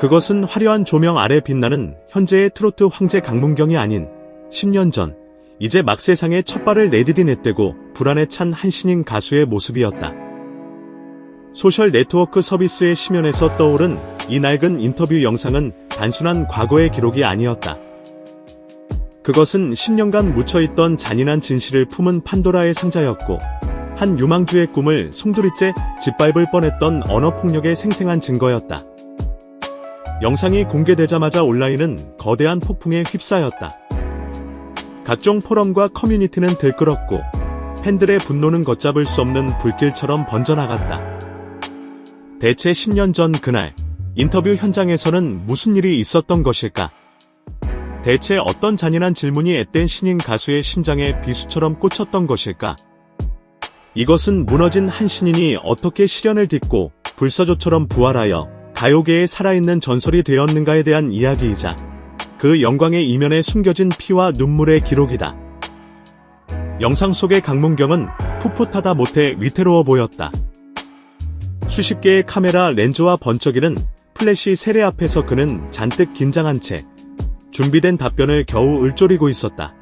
그것은 화려한 조명 아래 빛나는 현재의 트로트 황제 강문경이 아닌 10년 전 이제 막 세상에 첫 발을 내디디내떼고 불안에 찬 한 신인 가수의 모습이었다. 소셜 네트워크 서비스의 심연에서 떠오른 이 낡은 인터뷰 영상은 단순한 과거의 기록이 아니었다. 그것은 10년간 묻혀있던 잔인한 진실을 품은 판도라의 상자였고 한 유망주의 꿈을 송두리째 짓밟을 뻔했던 언어폭력의 생생한 증거였다. 영상이 공개되자마자 온라인은 거대한 폭풍에 휩싸였다. 각종 포럼과 커뮤니티는 들끓었고 팬들의 분노는 걷잡을 수 없는 불길처럼 번져나갔다. 대체 10년 전 그날 인터뷰 현장에서는 무슨 일이 있었던 것일까? 대체 어떤 잔인한 질문이 앳된 신인 가수의 심장에 비수처럼 꽂혔던 것일까? 이것은 무너진 한 신인이 어떻게 시련을 딛고 불사조처럼 부활하여 가요계에 살아있는 전설이 되었는가에 대한 이야기이자 그 영광의 이면에 숨겨진 피와 눈물의 기록이다. 영상 속의 강문경은 풋풋하다 못해 위태로워 보였다. 수십 개의 카메라 렌즈와 번쩍이는 플래시 세례 앞에서 그는 잔뜩 긴장한 채 준비된 답변을 겨우 을조리고 있었다.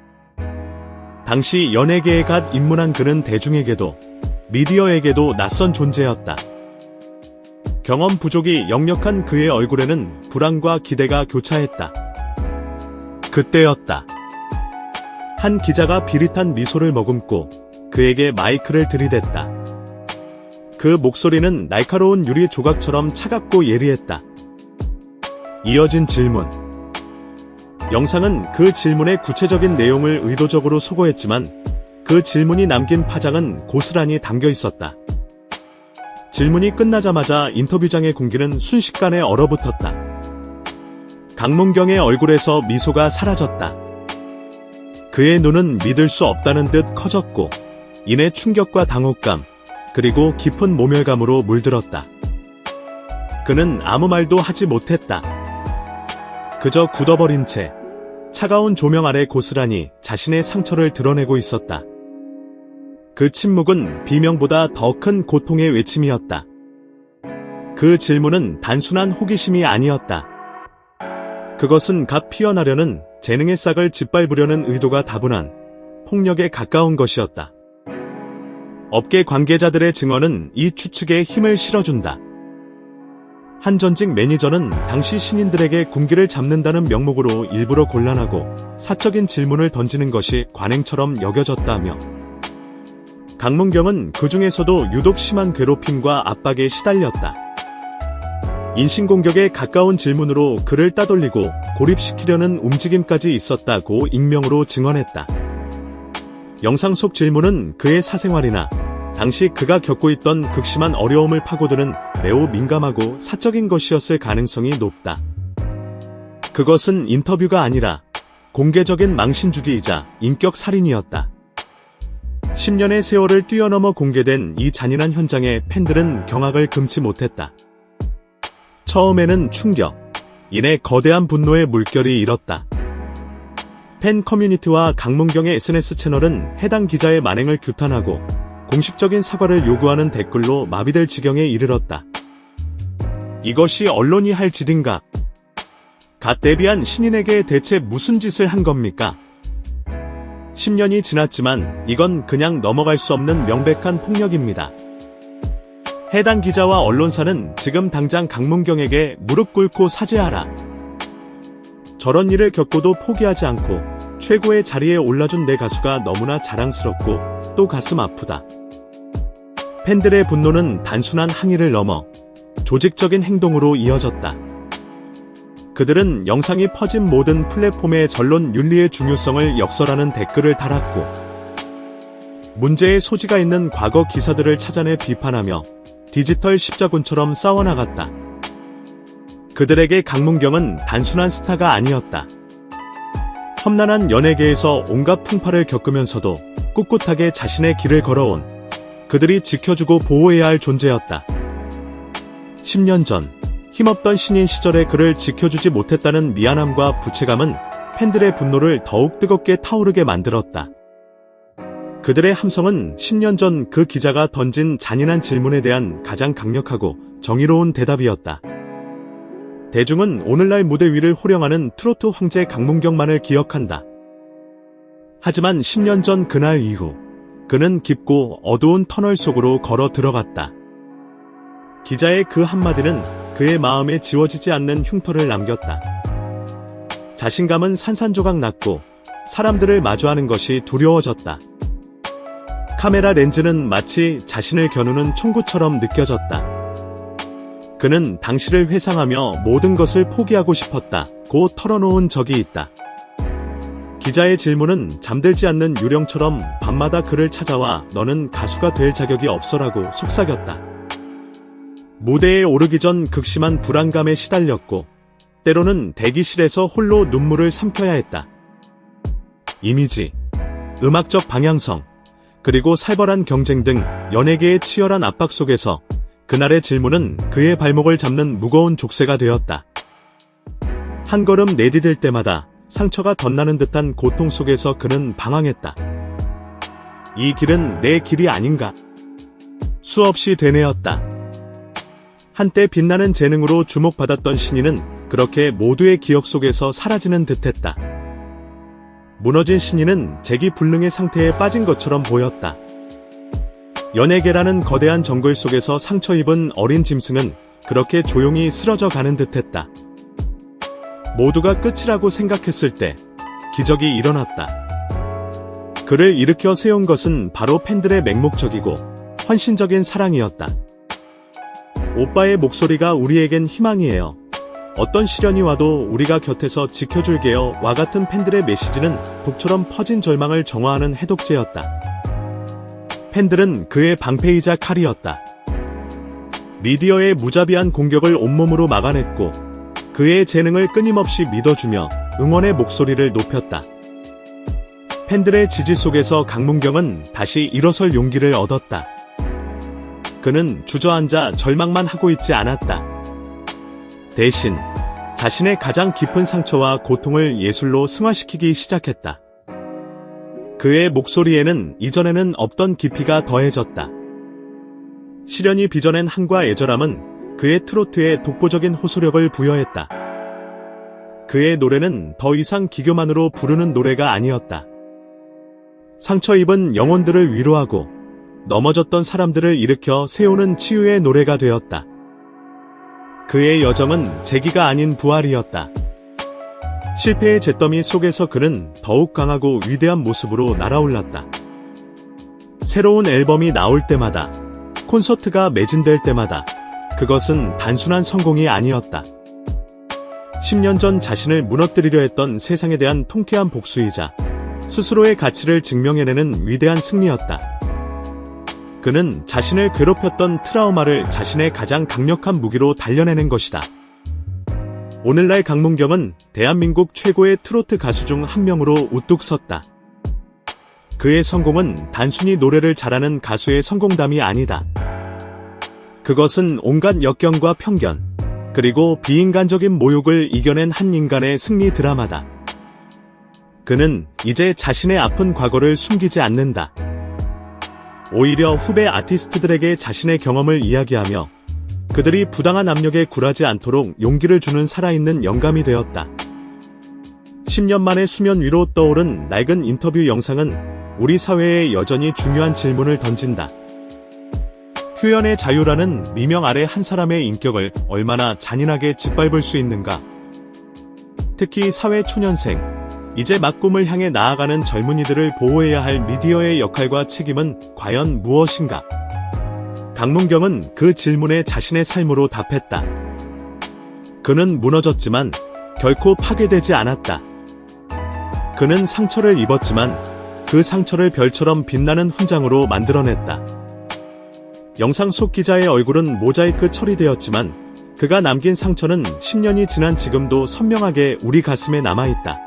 당시 연예계에 갓 입문한 그는 대중에게도 미디어에게도 낯선 존재였다. 경험 부족이 역력한 그의 얼굴에는 불안과 기대가 교차했다. 그때였다. 한 기자가 비릿한 미소를 머금고 그에게 마이크를 들이댔다. 그 목소리는 날카로운 유리 조각처럼 차갑고 예리했다. 이어진 질문. 영상은 그 질문의 구체적인 내용을 의도적으로 소거했지만 그 질문이 남긴 파장은 고스란히 담겨 있었다. 질문이 끝나자마자 인터뷰장의 공기는 순식간에 얼어붙었다. 강문경의 얼굴에서 미소가 사라졌다. 그의 눈은 믿을 수 없다는 듯 커졌고 이내 충격과 당혹감 그리고 깊은 모멸감으로 물들었다. 그는 아무 말도 하지 못했다. 그저 굳어버린 채 차가운 조명 아래 고스란히 자신의 상처를 드러내고 있었다. 그 침묵은 비명보다 더 큰 고통의 외침이었다. 그 질문은 단순한 호기심이 아니었다. 그것은 갓 피어나려는 재능의 싹을 짓밟으려는 의도가 다분한 폭력에 가까운 것이었다. 업계 관계자들의 증언은 이 추측에 힘을 실어준다. 한 전직 매니저는 당시 신인들에게 군기를 잡는다는 명목으로 일부러 곤란하고 사적인 질문을 던지는 것이 관행처럼 여겨졌다며 강문경은 그 중에서도 유독 심한 괴롭힘과 압박에 시달렸다. 인신공격에 가까운 질문으로 그를 따돌리고 고립시키려는 움직임까지 있었다고 익명으로 증언했다. 영상 속 질문은 그의 사생활이나 당시 그가 겪고 있던 극심한 어려움을 파고드는 매우 민감하고 사적인 것이었을 가능성이 높다. 그것은 인터뷰가 아니라 공개적인 망신주기이자 인격 살인이었다. 10년의 세월을 뛰어넘어 공개된 이 잔인한 현장에 팬들은 경악을 금치 못했다. 처음에는 충격, 이내 거대한 분노의 물결이 일었다. 팬 커뮤니티와 강문경의 SNS 채널은 해당 기자의 만행을 규탄하고 공식적인 사과를 요구하는 댓글로 마비될 지경에 이르렀다. 이것이 언론이 할 짓인가? 갓 데뷔한 신인에게 대체 무슨 짓을 한 겁니까? 10년이 지났지만 이건 그냥 넘어갈 수 없는 명백한 폭력입니다. 해당 기자와 언론사는 지금 당장 강문경에게 무릎 꿇고 사죄하라. 저런 일을 겪고도 포기하지 않고 최고의 자리에 올라준 내 가수가 너무나 자랑스럽고 또 가슴 아프다. 팬들의 분노는 단순한 항의를 넘어 조직적인 행동으로 이어졌다. 그들은 영상이 퍼진 모든 플랫폼에 전론 윤리의 중요성을 역설하는 댓글을 달았고 문제의 소지가 있는 과거 기사들을 찾아내 비판하며 디지털 십자군처럼 싸워나갔다. 그들에게 강문경은 단순한 스타가 아니었다. 험난한 연예계에서 온갖 풍파를 겪으면서도 꿋꿋하게 자신의 길을 걸어온 그들이 지켜주고 보호해야 할 존재였다. 10년 전 힘없던 신인 시절에 그를 지켜주지 못했다는 미안함과 부채감은 팬들의 분노를 더욱 뜨겁게 타오르게 만들었다. 그들의 함성은 10년 전 그 기자가 던진 잔인한 질문에 대한 가장 강력하고 정의로운 대답이었다. 대중은 오늘날 무대 위를 호령하는 트로트 황제 강문경만을 기억한다. 하지만 10년 전 그날 이후 그는 깊고 어두운 터널 속으로 걸어 들어갔다. 기자의 그 한마디는 그의 마음에 지워지지 않는 흉터를 남겼다. 자신감은 산산조각 났고 사람들을 마주하는 것이 두려워졌다. 카메라 렌즈는 마치 자신을 겨누는 총구처럼 느껴졌다. 그는 당시를 회상하며 모든 것을 포기하고 싶었다고 털어놓은 적이 있다. 기자의 질문은 잠들지 않는 유령처럼 밤마다 그를 찾아와 너는 가수가 될 자격이 없어라고 속삭였다. 무대에 오르기 전 극심한 불안감에 시달렸고 때로는 대기실에서 홀로 눈물을 삼켜야 했다. 이미지, 음악적 방향성, 그리고 살벌한 경쟁 등 연예계의 치열한 압박 속에서 그날의 질문은 그의 발목을 잡는 무거운 족쇄가 되었다. 한 걸음 내디딜 때마다 상처가 덧나는 듯한 고통 속에서 그는 방황했다. 이 길은 내 길이 아닌가? 수없이 되뇌었다. 한때 빛나는 재능으로 주목받았던 신인은 그렇게 모두의 기억 속에서 사라지는 듯했다. 무너진 신인은 재기불능의 상태에 빠진 것처럼 보였다. 연예계라는 거대한 정글 속에서 상처 입은 어린 짐승은 그렇게 조용히 쓰러져 가는 듯했다. 모두가 끝이라고 생각했을 때 기적이 일어났다. 그를 일으켜 세운 것은 바로 팬들의 맹목적이고 헌신적인 사랑이었다. 오빠의 목소리가 우리에겐 희망이에요. 어떤 시련이 와도 우리가 곁에서 지켜줄게요. 와 같은 팬들의 메시지는 독처럼 퍼진 절망을 정화하는 해독제였다. 팬들은 그의 방패이자 칼이었다. 미디어의 무자비한 공격을 온몸으로 막아냈고 그의 재능을 끊임없이 믿어주며 응원의 목소리를 높였다. 팬들의 지지 속에서 강문경은 다시 일어설 용기를 얻었다. 그는 주저앉아 절망만 하고 있지 않았다. 대신 자신의 가장 깊은 상처와 고통을 예술로 승화시키기 시작했다. 그의 목소리에는 이전에는 없던 깊이가 더해졌다. 시련이 빚어낸 한과 애절함은 그의 트로트에 독보적인 호소력을 부여했다. 그의 노래는 더 이상 기교만으로 부르는 노래가 아니었다. 상처 입은 영혼들을 위로하고 넘어졌던 사람들을 일으켜 세우는 치유의 노래가 되었다. 그의 여정은 재기가 아닌 부활이었다. 실패의 잿더미 속에서 그는 더욱 강하고 위대한 모습으로 날아올랐다. 새로운 앨범이 나올 때마다, 콘서트가 매진될 때마다 그것은 단순한 성공이 아니었다. 10년 전 자신을 무너뜨리려 했던 세상에 대한 통쾌한 복수이자 스스로의 가치를 증명해내는 위대한 승리였다. 그는 자신을 괴롭혔던 트라우마를 자신의 가장 강력한 무기로 단련해낸 것이다. 오늘날 강문경은 대한민국 최고의 트로트 가수 중 한 명으로 우뚝 섰다. 그의 성공은 단순히 노래를 잘하는 가수의 성공담이 아니다. 그것은 온갖 역경과 편견, 그리고 비인간적인 모욕을 이겨낸 한 인간의 승리 드라마다. 그는 이제 자신의 아픈 과거를 숨기지 않는다. 오히려 후배 아티스트들에게 자신의 경험을 이야기하며 그들이 부당한 압력에 굴하지 않도록 용기를 주는 살아있는 영감이 되었다. 10년 만에 수면 위로 떠오른 낡은 인터뷰 영상은 우리 사회에 여전히 중요한 질문을 던진다. 표현의 자유라는 미명 아래 한 사람의 인격을 얼마나 잔인하게 짓밟을 수 있는가? 특히 사회 초년생, 이제 막 꿈을 향해 나아가는 젊은이들을 보호해야 할 미디어의 역할과 책임은 과연 무엇인가? 강문경은 그 질문에 자신의 삶으로 답했다. 그는 무너졌지만 결코 파괴되지 않았다. 그는 상처를 입었지만 그 상처를 별처럼 빛나는 훈장으로 만들어냈다. 영상 속 기자의 얼굴은 모자이크 처리되었지만 그가 남긴 상처는 10년이 지난 지금도 선명하게 우리 가슴에 남아있다.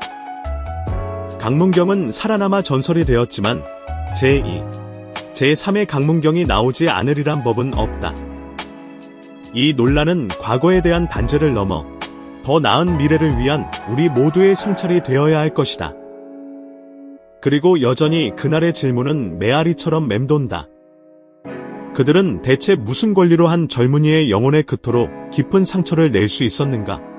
강문경은 살아남아 전설이 되었지만 제2, 제3의 강문경이 나오지 않으리란 법은 없다. 이 논란은 과거에 대한 단죄를 넘어 더 나은 미래를 위한 우리 모두의 성찰이 되어야 할 것이다. 그리고 여전히 그날의 질문은 메아리처럼 맴돈다. 그들은 대체 무슨 권리로 한 젊은이의 영혼에 그토록 깊은 상처를 낼 수 있었는가?